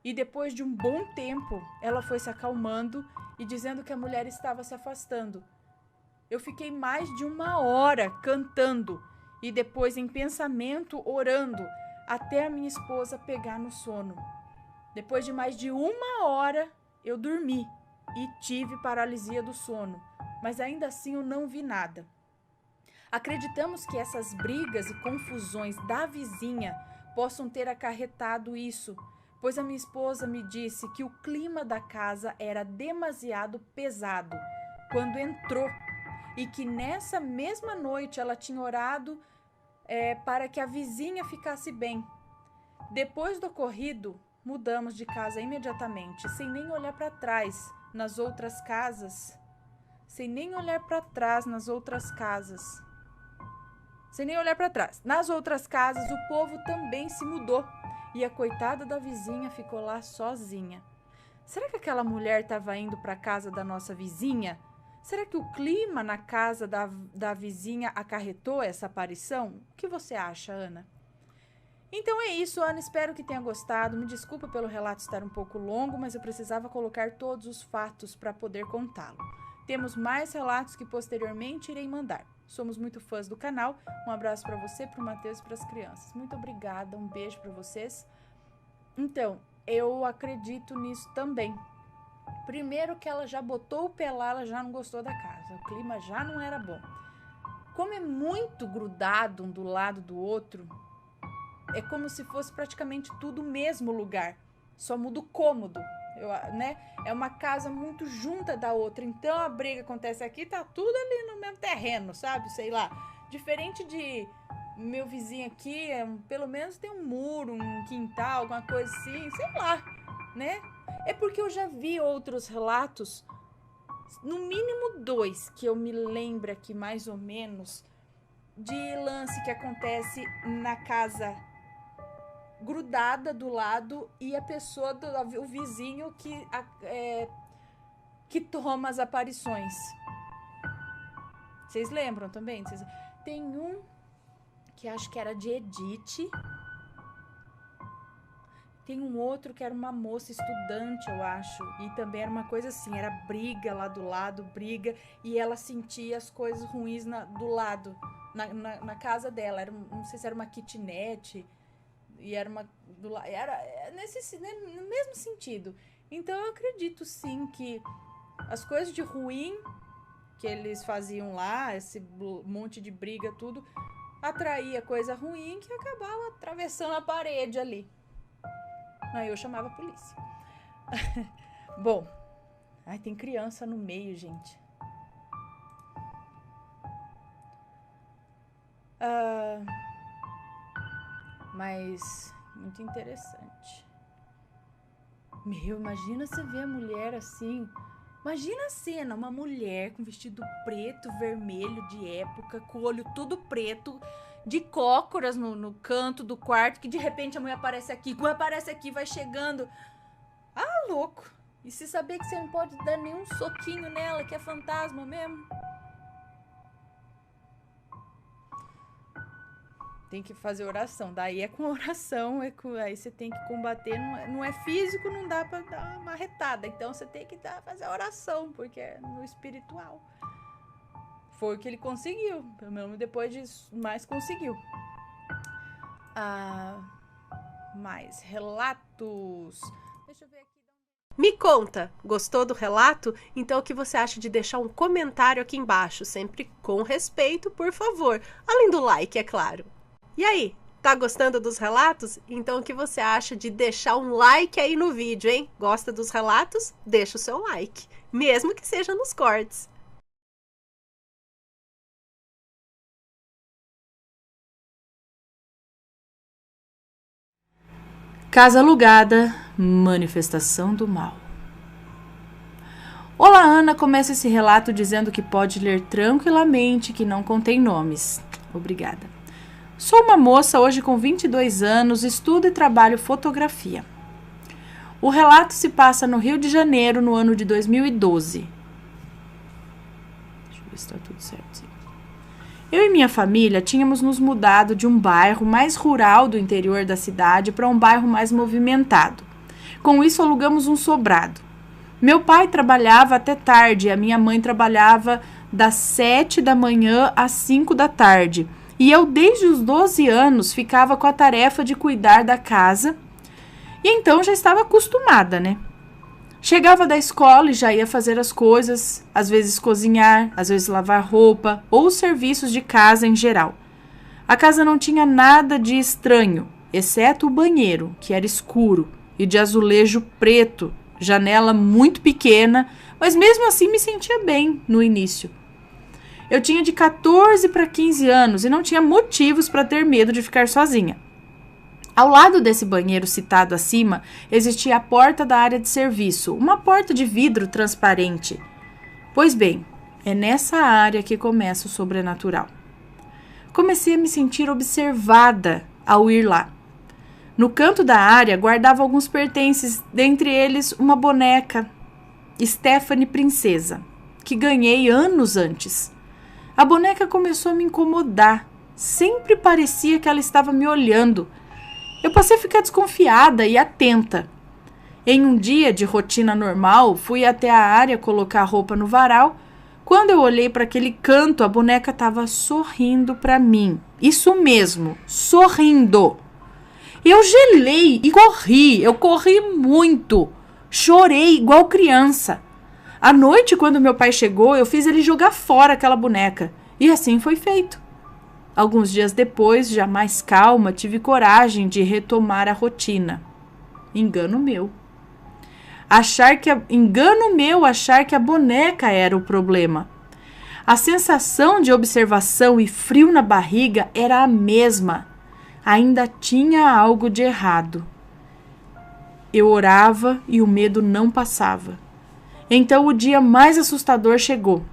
E depois de um bom tempo, ela foi se acalmando e dizendo que a mulher estava se afastando. Eu fiquei mais de 1 hora cantando e depois em pensamento orando até a minha esposa pegar no sono. Depois de mais de 1 hora, eu dormi e tive paralisia do sono, mas ainda assim eu não vi nada. Acreditamos que essas brigas e confusões da vizinha possam ter acarretado isso, pois a minha esposa me disse que o clima da casa era demasiado pesado quando entrou e que nessa mesma noite ela tinha orado para que a vizinha ficasse bem. Depois do ocorrido, mudamos de casa imediatamente, sem nem olhar para trás nas outras casas. Sem nem olhar para trás nas outras casas. Sem nem olhar para trás. Nas outras casas, o povo também se mudou. E a coitada da vizinha ficou lá sozinha. Será que aquela mulher estava indo para a casa da nossa vizinha? Será que o clima na casa da vizinha acarretou essa aparição? O que você acha, Ana? Então é isso, Ana. Espero que tenha gostado. Me desculpa pelo relato estar um pouco longo, mas eu precisava colocar todos os fatos para poder contá-lo. Temos mais relatos que posteriormente irei mandar. Somos muito fãs do canal. Um abraço para você, para o Matheus e para as crianças. Muito obrigada, um beijo para vocês. Então, eu acredito nisso também. Primeiro que ela já botou o pé lá, ela já não gostou da casa. O clima já não era bom. Como é muito grudado um do lado do outro, é como se fosse praticamente tudo o mesmo lugar. Só muda o cômodo. É uma casa muito junta da outra, então a briga acontece aqui, tá tudo ali no mesmo terreno, sabe? Sei lá, diferente de meu vizinho aqui, pelo menos tem um muro, um quintal, alguma coisa assim, sei lá, né? É porque eu já vi outros relatos, no mínimo 2, que eu me lembro aqui mais ou menos, de lance que acontece na casa grudada do lado e a pessoa, o vizinho que toma as aparições. Vocês lembram também? Tem um que acho que era de Edith. Tem um outro que era uma moça estudante, eu acho. E também era uma coisa assim, era briga lá do lado, briga. E ela sentia as coisas ruins do lado, na casa dela. Não sei se era uma kitnet. E era no mesmo sentido. Então eu acredito sim que as coisas de ruim que eles faziam lá, esse monte de briga, tudo, atraía coisa ruim que acabava atravessando a parede ali. Aí eu chamava a polícia. Bom, tem criança no meio, gente. Mas muito interessante. Imagina você ver a mulher assim. Imagina a cena, uma mulher com vestido preto, vermelho de época, com o olho todo preto, de cócoras no canto do quarto, que de repente a mulher aparece aqui, vai chegando. Louco! E se saber que você não pode dar nenhum soquinho nela, que é fantasma mesmo. Tem que fazer oração. Daí é com oração, aí você tem que combater. Não é físico, não dá pra dar uma marretada. Então você tem que fazer oração, porque é no espiritual. Foi o que ele conseguiu. Pelo menos depois disso, mais conseguiu. Mais relatos. Deixa eu ver aqui. Me conta, gostou do relato? Então o que você acha de deixar um comentário aqui embaixo? Sempre com respeito, por favor. Além do like, é claro. E aí, tá gostando dos relatos? Então o que você acha de deixar um like aí no vídeo, hein? Gosta dos relatos? Deixa o seu like, mesmo que seja nos cortes. Casa alugada, manifestação do mal. Olá, Ana começa esse relato dizendo que pode ler tranquilamente, que não contém nomes. Obrigada. Sou uma moça hoje com 22 anos, estudo e trabalho fotografia. O relato se passa no Rio de Janeiro, no ano de 2012. Deixa eu ver se está tudo certo. Eu e minha família tínhamos nos mudado de um bairro mais rural do interior da cidade para um bairro mais movimentado. Com isso, alugamos um sobrado. Meu pai trabalhava até tarde e a minha mãe trabalhava das 7 da manhã às 5 da tarde. E eu, desde os 12 anos, ficava com a tarefa de cuidar da casa. E então já estava acostumada, né? Chegava da escola e já ia fazer as coisas, às vezes cozinhar, às vezes lavar roupa ou os serviços de casa em geral. A casa não tinha nada de estranho, exceto o banheiro, que era escuro e de azulejo preto, janela muito pequena, mas mesmo assim me sentia bem no início. Eu tinha de 14 para 15 anos e não tinha motivos para ter medo de ficar sozinha. Ao lado desse banheiro citado acima, existia a porta da área de serviço, uma porta de vidro transparente. Pois bem, é nessa área que começa o sobrenatural. Comecei a me sentir observada ao ir lá. No canto da área, guardava alguns pertences, dentre eles uma boneca, Stephanie Princesa, que ganhei anos antes. A boneca começou a me incomodar. Sempre parecia que ela estava me olhando. Eu passei a ficar desconfiada e atenta. Em um dia de rotina normal, fui até a área colocar a roupa no varal. Quando eu olhei para aquele canto, a boneca estava sorrindo para mim. Isso mesmo, sorrindo. Eu gelei e corri. Eu corri muito. Chorei igual criança. À noite, quando meu pai chegou, eu fiz ele jogar fora aquela boneca. E assim foi feito. Alguns dias depois, já mais calma, tive coragem de retomar a rotina. Engano meu achar que a boneca era o problema. A sensação de observação e frio na barriga era a mesma. Ainda tinha algo de errado. Eu orava e o medo não passava. Então o dia mais assustador chegou.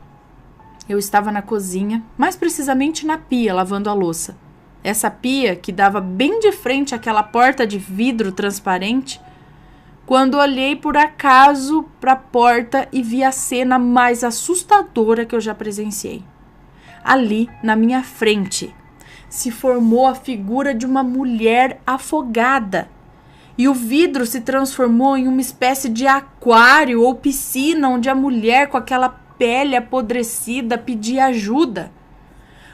Eu estava na cozinha, mais precisamente na pia, lavando a louça. Essa pia, que dava bem de frente àquela porta de vidro transparente, quando olhei por acaso para a porta e vi a cena mais assustadora que eu já presenciei. Ali, na minha frente, se formou a figura de uma mulher afogada. E o vidro se transformou em uma espécie de aquário ou piscina onde a mulher com aquela pele apodrecida pedia ajuda.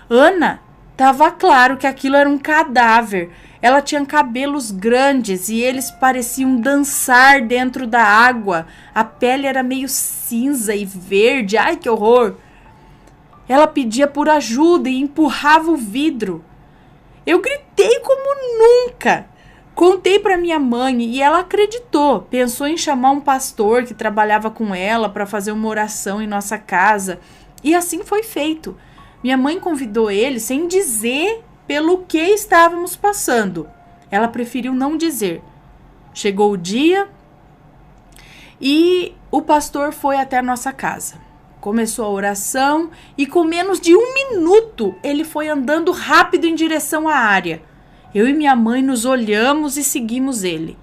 Ana, estava claro que aquilo era um cadáver. Ela tinha cabelos grandes e eles pareciam dançar dentro da água. A pele era meio cinza e verde. Ai, que horror! Ela pedia por ajuda e empurrava o vidro. Eu gritei como nunca. Contei para minha mãe e ela acreditou. Pensou em chamar um pastor que trabalhava com ela para fazer uma oração em nossa casa. E assim foi feito. Minha mãe convidou ele sem dizer pelo que estávamos passando. Ela preferiu não dizer. Chegou o dia e o pastor foi até a nossa casa. Começou a oração e com menos de 1 minuto ele foi andando rápido em direção à área. Eu e minha mãe nos olhamos e seguimos ele.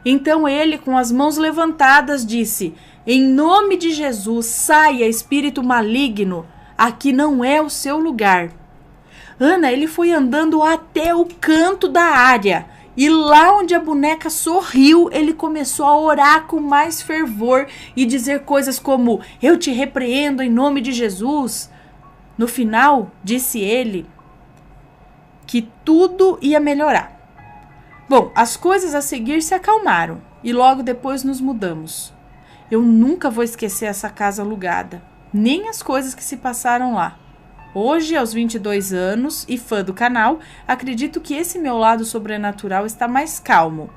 Então ele, com as mãos levantadas, disse: "Em nome de Jesus, saia, espírito maligno, aqui não é o seu lugar." Ana, ele foi andando até o canto da área. E lá onde a boneca sorriu, ele começou a orar com mais fervor e dizer coisas como: "Eu te repreendo em nome de Jesus." No final, disse ele que tudo ia melhorar. Bom, as coisas a seguir se acalmaram e logo depois nos mudamos. Eu nunca vou esquecer essa casa alugada, nem as coisas que se passaram lá. Hoje, aos 22 anos e fã do canal, acredito que esse meu lado sobrenatural está mais calmo.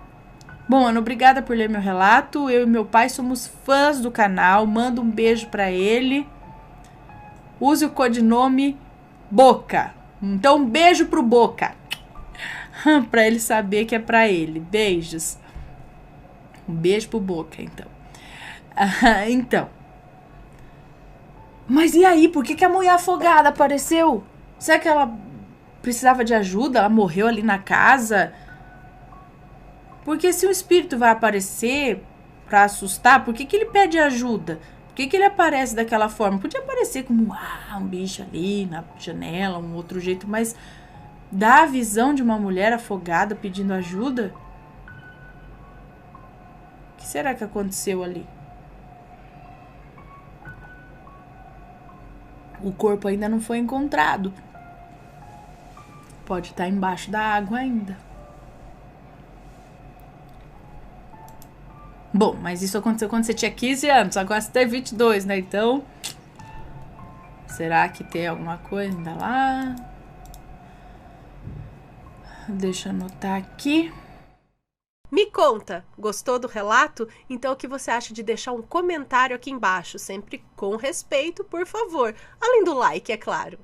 Bom, Ana, obrigada por ler meu relato. Eu e meu pai somos fãs do canal. Manda um beijo para ele. Use o codinome Boca. Então, um beijo pro Boca. Para ele saber que é para ele. Beijos. Um beijo pro Boca, então. Então. Mas e aí? Por que a mulher afogada apareceu? Será que ela precisava de ajuda? Ela morreu ali na casa? Porque se o espírito vai aparecer para assustar, por que ele pede ajuda? Por que ele aparece daquela forma? Podia aparecer como um bicho ali na janela, um outro jeito, mas dá a visão de uma mulher afogada pedindo ajuda? O que será que aconteceu ali? O corpo ainda não foi encontrado. Pode estar embaixo da água ainda. Bom, mas isso aconteceu quando você tinha 15 anos. Agora você tem 22, né? Então, será que tem alguma coisa ainda lá? Deixa eu anotar aqui. Me conta, gostou do relato? Então o que você acha de deixar um comentário aqui embaixo, sempre com respeito, por favor. Além do like, é claro.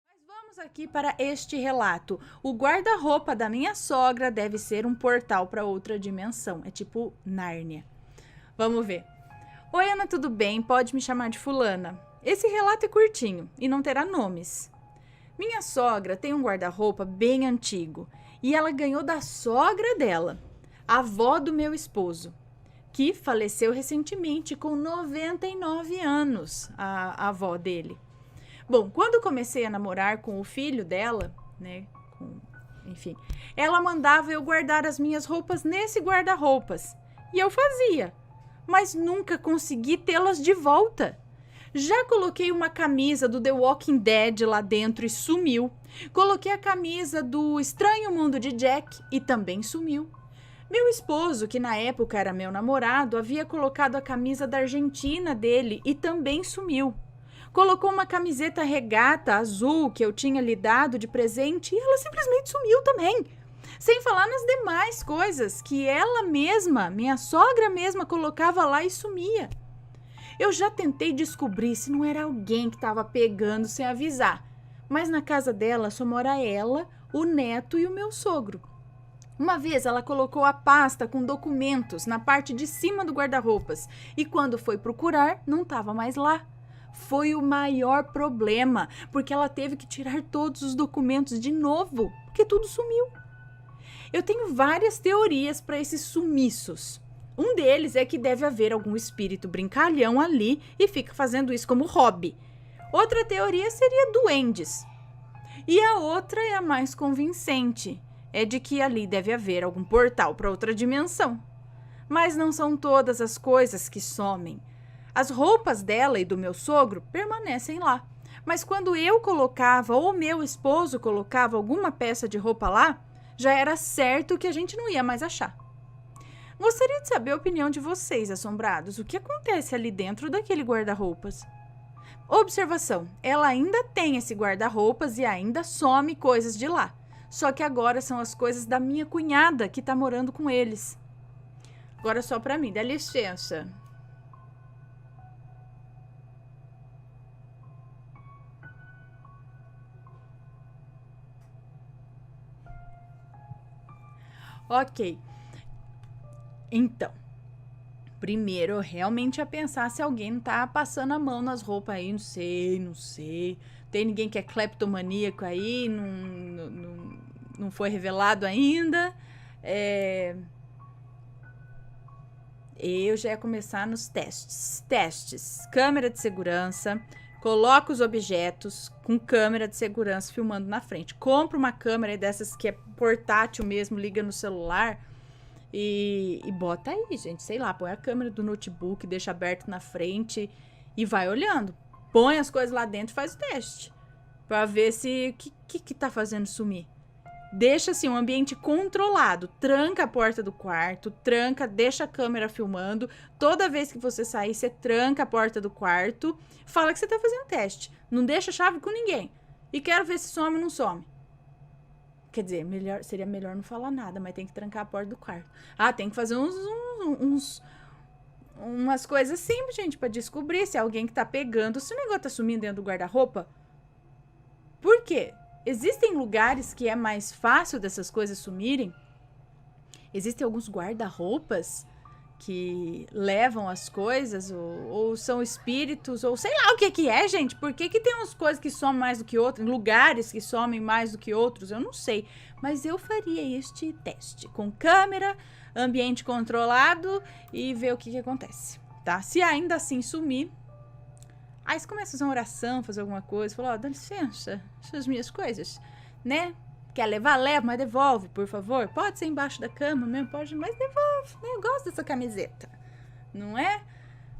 Mas vamos aqui para este relato. O guarda-roupa da minha sogra deve ser um portal para outra dimensão. É tipo Nárnia. Vamos ver. Oi, Ana, tudo bem? Pode me chamar de fulana. Esse relato é curtinho e não terá nomes. Minha sogra tem um guarda-roupa bem antigo e ela ganhou da sogra dela, a avó do meu esposo, que faleceu recentemente com 99 anos, a avó dele. Bom, quando comecei a namorar com o filho dela, né, enfim, ela mandava eu guardar as minhas roupas nesse guarda-roupas e eu fazia, mas nunca consegui tê-las de volta. Já coloquei uma camisa do The Walking Dead lá dentro e sumiu. Coloquei a camisa do Estranho Mundo de Jack e também sumiu. Meu esposo, que na época era meu namorado, havia colocado a camisa da Argentina dele e também sumiu. Colocou uma camiseta regata azul que eu tinha lhe dado de presente e ela simplesmente sumiu também. Sem falar nas demais coisas que ela mesma, minha sogra mesma, colocava lá e sumia. Eu já tentei descobrir se não era alguém que estava pegando sem avisar, mas na casa dela só mora ela, o neto e o meu sogro. Uma vez ela colocou a pasta com documentos na parte de cima do guarda-roupas e quando foi procurar, não estava mais lá. Foi o maior problema, porque ela teve que tirar todos os documentos de novo, porque tudo sumiu. Eu tenho várias teorias para esses sumiços. Um deles é que deve haver algum espírito brincalhão ali e fica fazendo isso como hobby. Outra teoria seria duendes. E a outra é a mais convincente, é de que ali deve haver algum portal para outra dimensão. Mas não são todas as coisas que somem. As roupas dela e do meu sogro permanecem lá. Mas quando eu colocava ou meu esposo colocava alguma peça de roupa lá, já era certo que a gente não ia mais achar. Gostaria de saber a opinião de vocês, assombrados. O que acontece ali dentro daquele guarda-roupas? Observação. Ela ainda tem esse guarda-roupas e ainda some coisas de lá. Só que agora são as coisas da minha cunhada que tá morando com eles. Agora só pra mim. Dá licença. Ok. Então, primeiro eu realmente ia pensar se alguém não tá passando a mão nas roupas aí, não sei. Tem ninguém que é cleptomaníaco aí, não foi revelado ainda. Eu já ia começar nos testes. Câmera de segurança, coloca os objetos com câmera de segurança filmando na frente. Compra uma câmera dessas que é portátil mesmo, liga no celular. E bota aí, gente, sei lá, põe a câmera do notebook, deixa aberto na frente e vai olhando. Põe as coisas lá dentro e faz o teste. Pra ver se que tá fazendo sumir. Deixa assim um ambiente controlado. Tranca a porta do quarto, deixa a câmera filmando. Toda vez que você sair, você tranca a porta do quarto. Fala que você tá fazendo teste. Não deixa a chave com ninguém. E quero ver se some ou não some. Quer dizer, seria melhor não falar nada, mas tem que trancar a porta do quarto. Tem que fazer umas coisas simples, gente, pra descobrir se é alguém que tá pegando. Se o negócio tá sumindo dentro do guarda-roupa. Por quê? Existem lugares que é mais fácil dessas coisas sumirem. Existem alguns guarda-roupas que levam as coisas, ou são espíritos, ou sei lá o que é, gente. Por que tem umas coisas que somem mais do que outras, lugares que somem mais do que outros? Eu não sei. Mas eu faria este teste com câmera, ambiente controlado e ver o que acontece, tá? Se ainda assim sumir, aí você começa a fazer uma oração, fazer alguma coisa, fala, dá licença, essas minhas coisas, né? Quer levar? Leva, mas devolve, por favor. Pode ser embaixo da cama mesmo, pode, mas devolve, né? Eu gosto dessa camiseta, não é?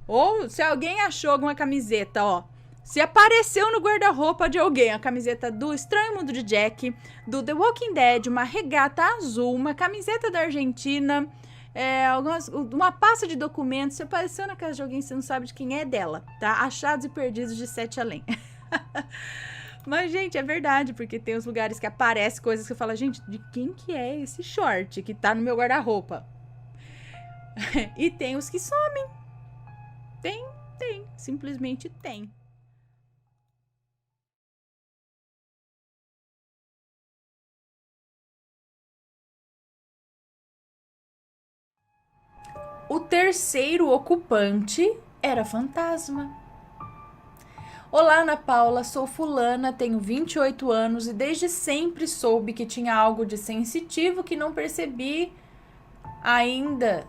Ou se alguém achou alguma camiseta, ó, se apareceu no guarda-roupa de alguém a camiseta do Estranho Mundo de Jack, do The Walking Dead, uma regata azul, uma camiseta da Argentina, uma pasta de documentos, se apareceu na casa de alguém, você não sabe de quem é dela, tá? Achados e perdidos de Sete Além. Mas, gente, é verdade, porque tem os lugares que aparecem coisas que eu falo, gente, de quem que é esse short que tá no meu guarda-roupa? E tem os que somem. Tem, simplesmente tem. O terceiro ocupante era fantasma. Olá, Ana Paula, sou fulana, tenho 28 anos e desde sempre soube que tinha algo de sensitivo que não percebi ainda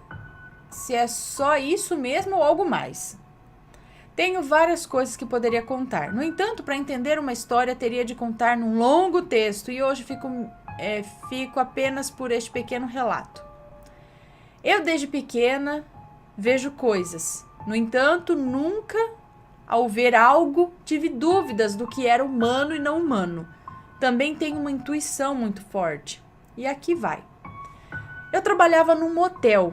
se é só isso mesmo ou algo mais. Tenho várias coisas que poderia contar. No entanto, para entender uma história, teria de contar num longo texto e hoje fico apenas por este pequeno relato. Eu, desde pequena, vejo coisas. No entanto, nunca, ao ver algo, tive dúvidas do que era humano e não humano. Também tenho uma intuição muito forte. E aqui vai. Eu trabalhava num motel.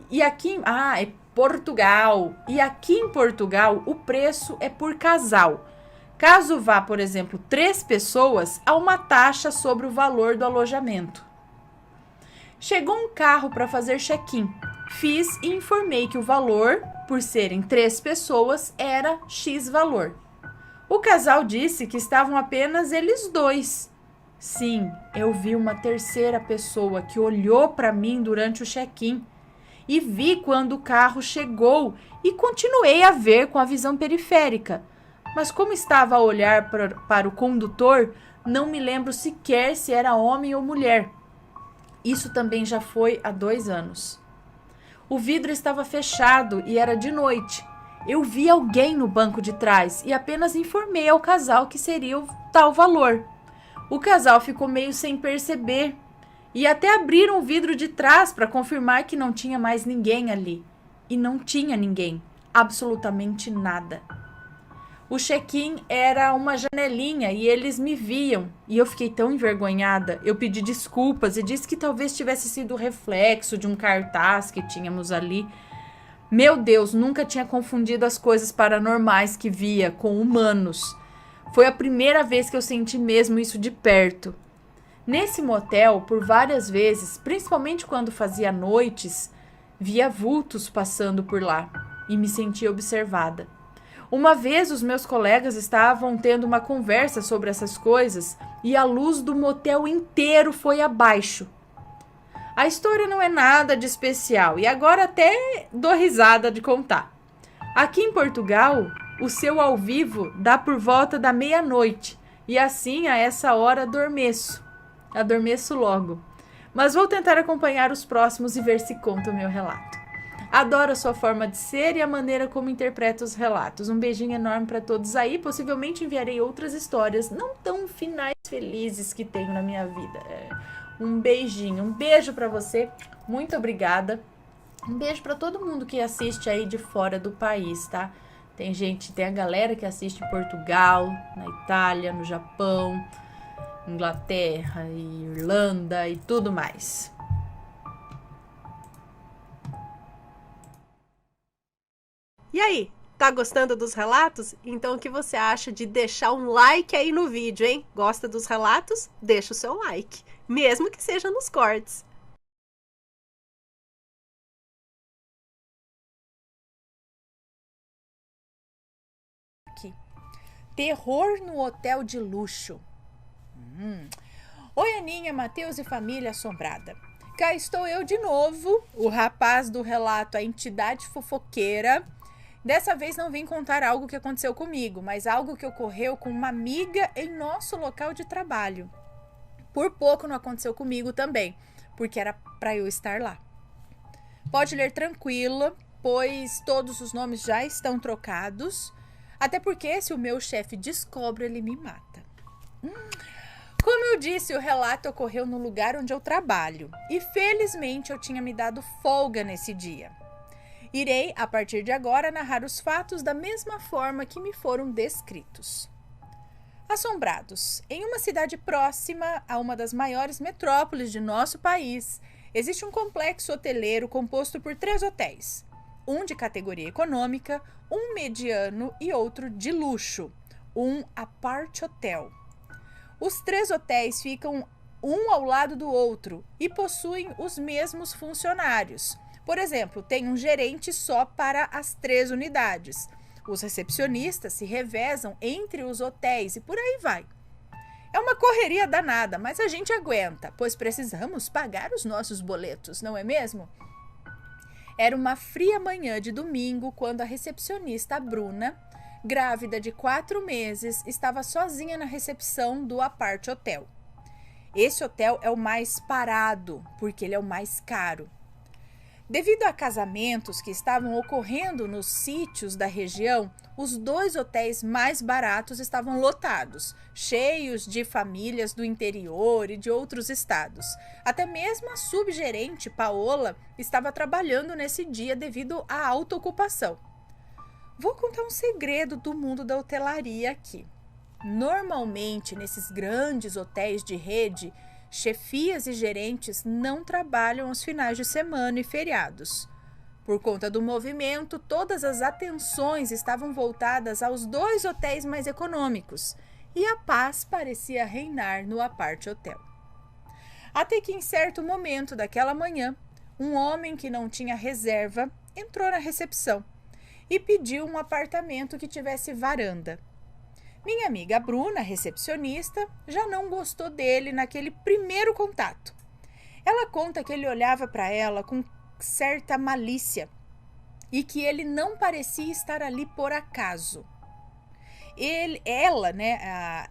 E aqui... é Portugal. E aqui em Portugal, o preço é por casal. Caso vá, por exemplo, 3 pessoas, há uma taxa sobre o valor do alojamento. Chegou um carro para fazer check-in. Fiz e informei que o valor, por serem 3 pessoas, era X valor. O casal disse que estavam apenas eles 2. Sim, eu vi uma terceira pessoa que olhou para mim durante o check-in. E vi quando o carro chegou e continuei a ver com a visão periférica. Mas como estava a olhar para o condutor, não me lembro sequer se era homem ou mulher. Isso também já foi há 2 anos. O vidro estava fechado e era de noite. Eu vi alguém no banco de trás e apenas informei ao casal que seria o tal valor. O casal ficou meio sem perceber e até abriram o vidro de trás para confirmar que não tinha mais ninguém ali. E não tinha ninguém, absolutamente nada. O check-in era uma janelinha e eles me viam. E eu fiquei tão envergonhada. Eu pedi desculpas e disse que talvez tivesse sido o reflexo de um cartaz que tínhamos ali. Meu Deus, nunca tinha confundido as coisas paranormais que via com humanos. Foi a primeira vez que eu senti mesmo isso de perto. Nesse motel, por várias vezes, principalmente quando fazia noites, via vultos passando por lá e me sentia observada. Uma vez os meus colegas estavam tendo uma conversa sobre essas coisas e a luz do motel inteiro foi abaixo. A história não é nada de especial e agora até dou risada de contar. Aqui em Portugal, o seu ao vivo dá por volta da meia-noite e assim a essa hora adormeço. Adormeço logo. Mas vou tentar acompanhar os próximos e ver se conta o meu relato. Adoro a sua forma de ser e a maneira como interpreta os relatos. Um beijinho enorme para todos aí. Possivelmente enviarei outras histórias, não tão finais felizes que tenho na minha vida. Um beijinho, um beijo para você. Muito obrigada. Um beijo para todo mundo que assiste aí de fora do país, tá? Tem a galera que assiste em Portugal, na Itália, no Japão, Inglaterra, Irlanda e tudo mais. E aí, tá gostando dos relatos? Então o que você acha de deixar um like aí no vídeo, hein? Gosta dos relatos? Deixa o seu like, mesmo que seja nos cortes. Terror no hotel de luxo. Oi, Aninha, Matheus e família assombrada. Cá estou eu de novo, o rapaz do relato A Entidade Fofoqueira. Dessa vez não vim contar algo que aconteceu comigo, mas algo que ocorreu com uma amiga em nosso local de trabalho. Por pouco não aconteceu comigo também, porque era para eu estar lá. Pode ler tranquila, pois todos os nomes já estão trocados, até porque se o meu chefe descobre, ele me mata. Como eu disse, o relato ocorreu no lugar onde eu trabalho e felizmente eu tinha me dado folga nesse dia. Irei, a partir de agora, narrar os fatos da mesma forma que me foram descritos. Assombrados. Em uma cidade próxima a uma das maiores metrópoles de nosso país, Existe um complexo hoteleiro composto por 3 hotéis. Um de categoria econômica, um mediano e outro de luxo, um apart hotel. Os 3 hotéis ficam um ao lado do outro e possuem os mesmos funcionários. Por exemplo, tem um gerente só para as 3 unidades. Os recepcionistas se revezam entre os hotéis e por aí vai. É uma correria danada, mas a gente aguenta, pois precisamos pagar os nossos boletos, não é mesmo? Era uma fria manhã de domingo quando a recepcionista Bruna, grávida de 4 meses, estava sozinha na recepção do Apart Hotel. Esse hotel é o mais parado, porque ele é o mais caro. Devido a casamentos que estavam ocorrendo nos sítios da região, os 2 hotéis mais baratos estavam lotados, cheios de famílias do interior e de outros estados. Até mesmo a subgerente Paola estava trabalhando nesse dia devido à alta ocupação. Vou contar um segredo do mundo da hotelaria aqui. Normalmente, nesses grandes hotéis de rede, chefias e gerentes não trabalham aos finais de semana e feriados. Por conta do movimento, todas as atenções estavam voltadas aos 2 hotéis mais econômicos e a paz parecia reinar no Apart Hotel. Até que em certo momento daquela manhã, um homem que não tinha reserva entrou na recepção e pediu um apartamento que tivesse varanda. Minha amiga Bruna, recepcionista, já não gostou dele naquele primeiro contato. Ela conta que ele olhava para ela com certa malícia e que ele não parecia estar ali por acaso.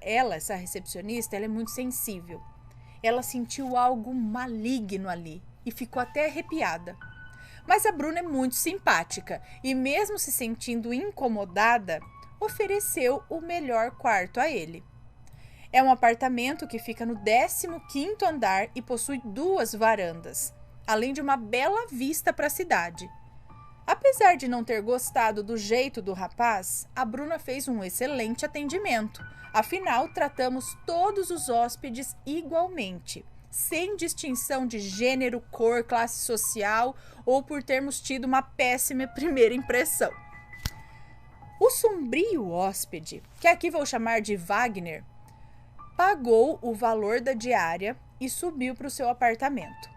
Essa recepcionista, ela é muito sensível. Ela sentiu algo maligno ali e ficou até arrepiada. Mas a Bruna é muito simpática e, mesmo se sentindo incomodada, ofereceu o melhor quarto a ele. É um apartamento que fica no 15º andar e possui 2 varandas, além de uma bela vista para a cidade. Apesar de não ter gostado do jeito do rapaz, a Bruna fez um excelente atendimento. Afinal, tratamos todos os hóspedes igualmente, sem distinção de gênero, cor, classe social ou por termos tido uma péssima primeira impressão. O sombrio hóspede, que aqui vou chamar de Wagner, pagou o valor da diária e subiu para o seu apartamento.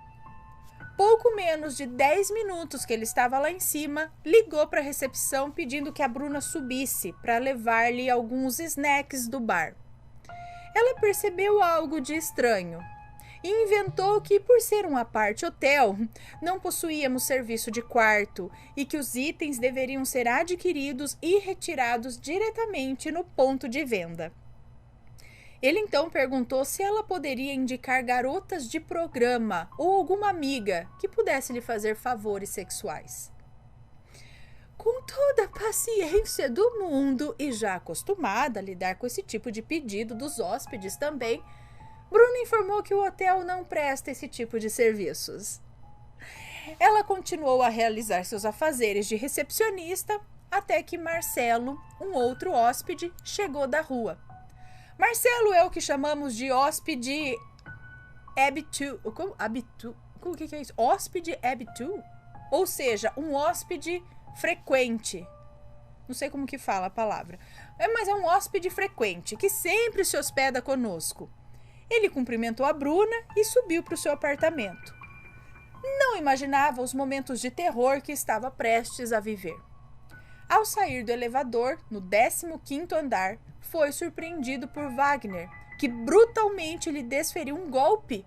Pouco menos de 10 minutos que ele estava lá em cima, ligou para a recepção pedindo que a Bruna subisse para levar-lhe alguns snacks do bar. Ela percebeu algo de estranho e inventou que, por ser um apart hotel, não possuíamos serviço de quarto e que os itens deveriam ser adquiridos e retirados diretamente no ponto de venda. Ele então perguntou se ela poderia indicar garotas de programa ou alguma amiga que pudesse lhe fazer favores sexuais. Com toda a paciência do mundo e já acostumada a lidar com esse tipo de pedido dos hóspedes também, Bruna informou que o hotel não presta esse tipo de serviços. Ela continuou a realizar seus afazeres de recepcionista até que Marcelo, um outro hóspede, chegou da rua. Marcelo é o que chamamos de hóspede habitu. O que é isso? Hóspede habitu? Ou seja, um hóspede frequente. Não sei como que fala a palavra. Mas é um hóspede frequente que sempre se hospeda conosco. Ele cumprimentou a Bruna e subiu para o seu apartamento. Não imaginava os momentos de terror que estava prestes a viver. Ao sair do elevador, no 15º andar, foi surpreendido por Wagner, que brutalmente lhe desferiu um golpe.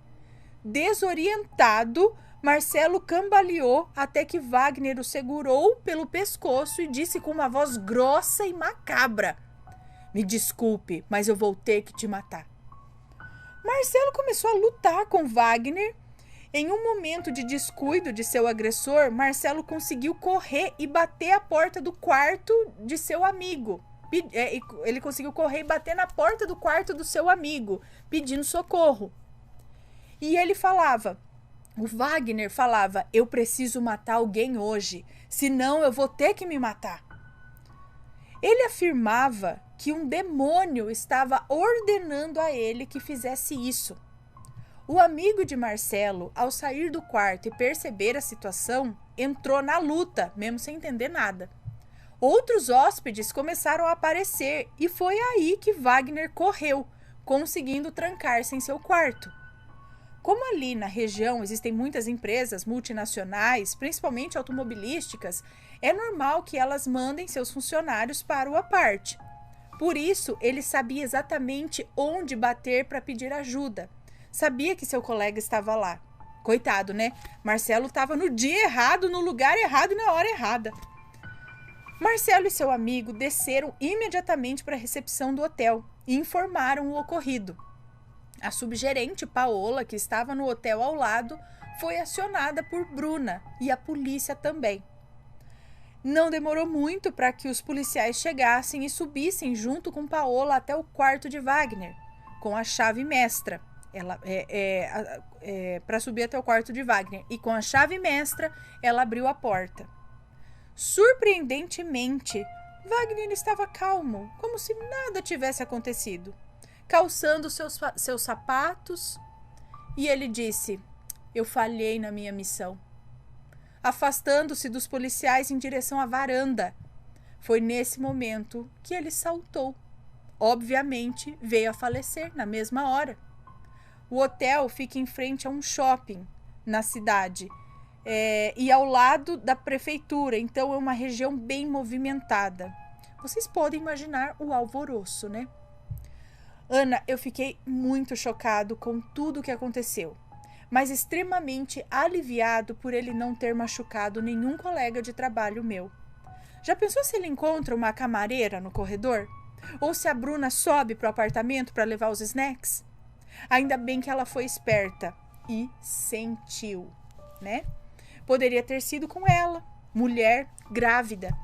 Desorientado, Marcelo cambaleou até que Wagner o segurou pelo pescoço e disse com uma voz grossa e macabra: "Me desculpe, mas eu vou ter que te matar." Marcelo começou a lutar com Wagner. Em um momento de descuido de seu agressor, Marcelo conseguiu correr e bater a porta do quarto de seu amigo. Ele conseguiu correr e bater na porta do quarto do seu amigo, pedindo socorro. E o Wagner falava: "Eu preciso matar alguém hoje, senão eu vou ter que me matar." Ele afirmava que um demônio estava ordenando a ele que fizesse isso. O amigo de Marcelo, ao sair do quarto e perceber a situação, entrou na luta, mesmo sem entender nada. Outros hóspedes começaram a aparecer e foi aí que Wagner correu, conseguindo trancar-se em seu quarto. Como ali na região existem muitas empresas multinacionais, principalmente automobilísticas, é normal que elas mandem seus funcionários para o aparte. Por isso, ele sabia exatamente onde bater para pedir ajuda. Sabia que seu colega estava lá. Coitado, né? Marcelo estava no dia errado, no lugar errado e na hora errada. Marcelo e seu amigo desceram imediatamente para a recepção do hotel e informaram o ocorrido. A subgerente Paola, que estava no hotel ao lado, foi acionada por Bruna e a polícia também. Não demorou muito para que os policiais chegassem e subissem junto com Paola até o quarto de Wagner, com a chave mestra. Para subir até o quarto de Wagner. E com a chave mestra, ela abriu a porta. Surpreendentemente, Wagner estava calmo, como se nada tivesse acontecido, calçando seus sapatos, e ele disse: eu falhei na minha missão. Afastando-se dos policiais em direção à varanda. Foi nesse momento que ele saltou. Obviamente, veio a falecer na mesma hora. O hotel fica em frente a um shopping na cidade e ao lado da prefeitura, então é uma região bem movimentada. Vocês podem imaginar o alvoroço, né? Ana, eu fiquei muito chocado com tudo o que aconteceu, mas extremamente aliviado por ele não ter machucado nenhum colega de trabalho meu. Já pensou se ele encontra uma camareira no corredor? Ou se a Bruna sobe para o apartamento para levar os snacks? Ainda bem que ela foi esperta e sentiu, né? Poderia ter sido com ela, mulher grávida.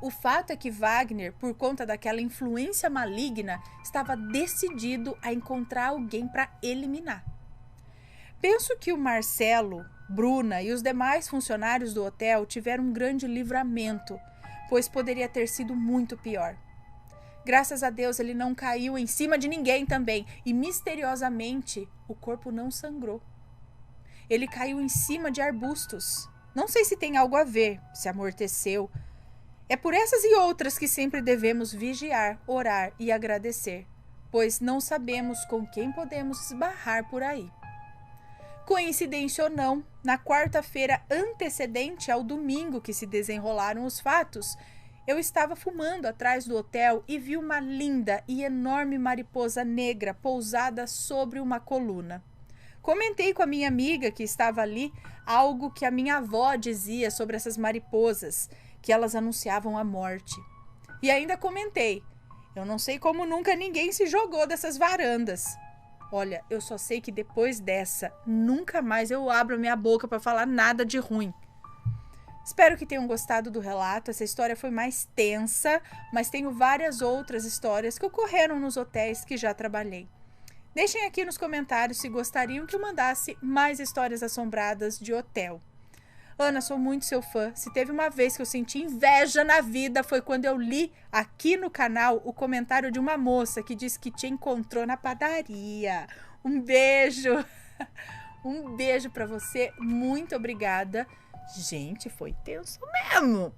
O fato é que Wagner, por conta daquela influência maligna, estava decidido a encontrar alguém para eliminar. Penso que o Marcelo, Bruna e os demais funcionários do hotel tiveram um grande livramento, pois poderia ter sido muito pior. Graças a Deus ele não caiu em cima de ninguém também e, misteriosamente, o corpo não sangrou. Ele caiu em cima de arbustos. Não sei se tem algo a ver, se amorteceu. É por essas e outras que sempre devemos vigiar, orar e agradecer, pois não sabemos com quem podemos esbarrar por aí. Coincidência ou não, na quarta-feira antecedente ao domingo que se desenrolaram os fatos, eu estava fumando atrás do hotel e vi uma linda e enorme mariposa negra pousada sobre uma coluna. Comentei com a minha amiga que estava ali algo que a minha avó dizia sobre essas mariposas, que elas anunciavam a morte. E ainda comentei: eu não sei como nunca ninguém se jogou dessas varandas. Olha, eu só sei que depois dessa, nunca mais eu abro minha boca para falar nada de ruim. Espero que tenham gostado do relato. Essa história foi mais tensa, mas tenho várias outras histórias que ocorreram nos hotéis que já trabalhei. Deixem aqui nos comentários se gostariam que eu mandasse mais histórias assombradas de hotel. Ana, sou muito seu fã. Se teve uma vez que eu senti inveja na vida, foi quando eu li aqui no canal o comentário de uma moça que disse que te encontrou na padaria. Um beijo! Um beijo pra você. Muito obrigada. Gente, foi tenso mesmo.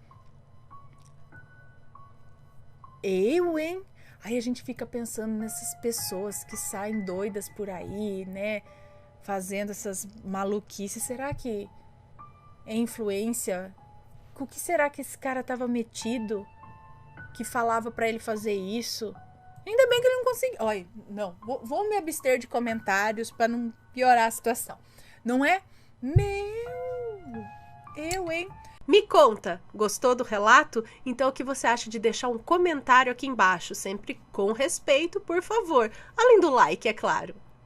Eu, hein? Aí a gente fica pensando nessas pessoas que saem doidas por aí, né? Fazendo essas maluquices. Será que é influência? O que será que esse cara tava metido? Que falava pra ele fazer isso? Ainda bem que ele não conseguiu. Olha, não. Vou me abster de comentários pra não piorar a situação. Não é? Eu, hein? Me conta, gostou do relato? Então o que você acha de deixar um comentário aqui embaixo, sempre com respeito, por favor. Além do like, é claro.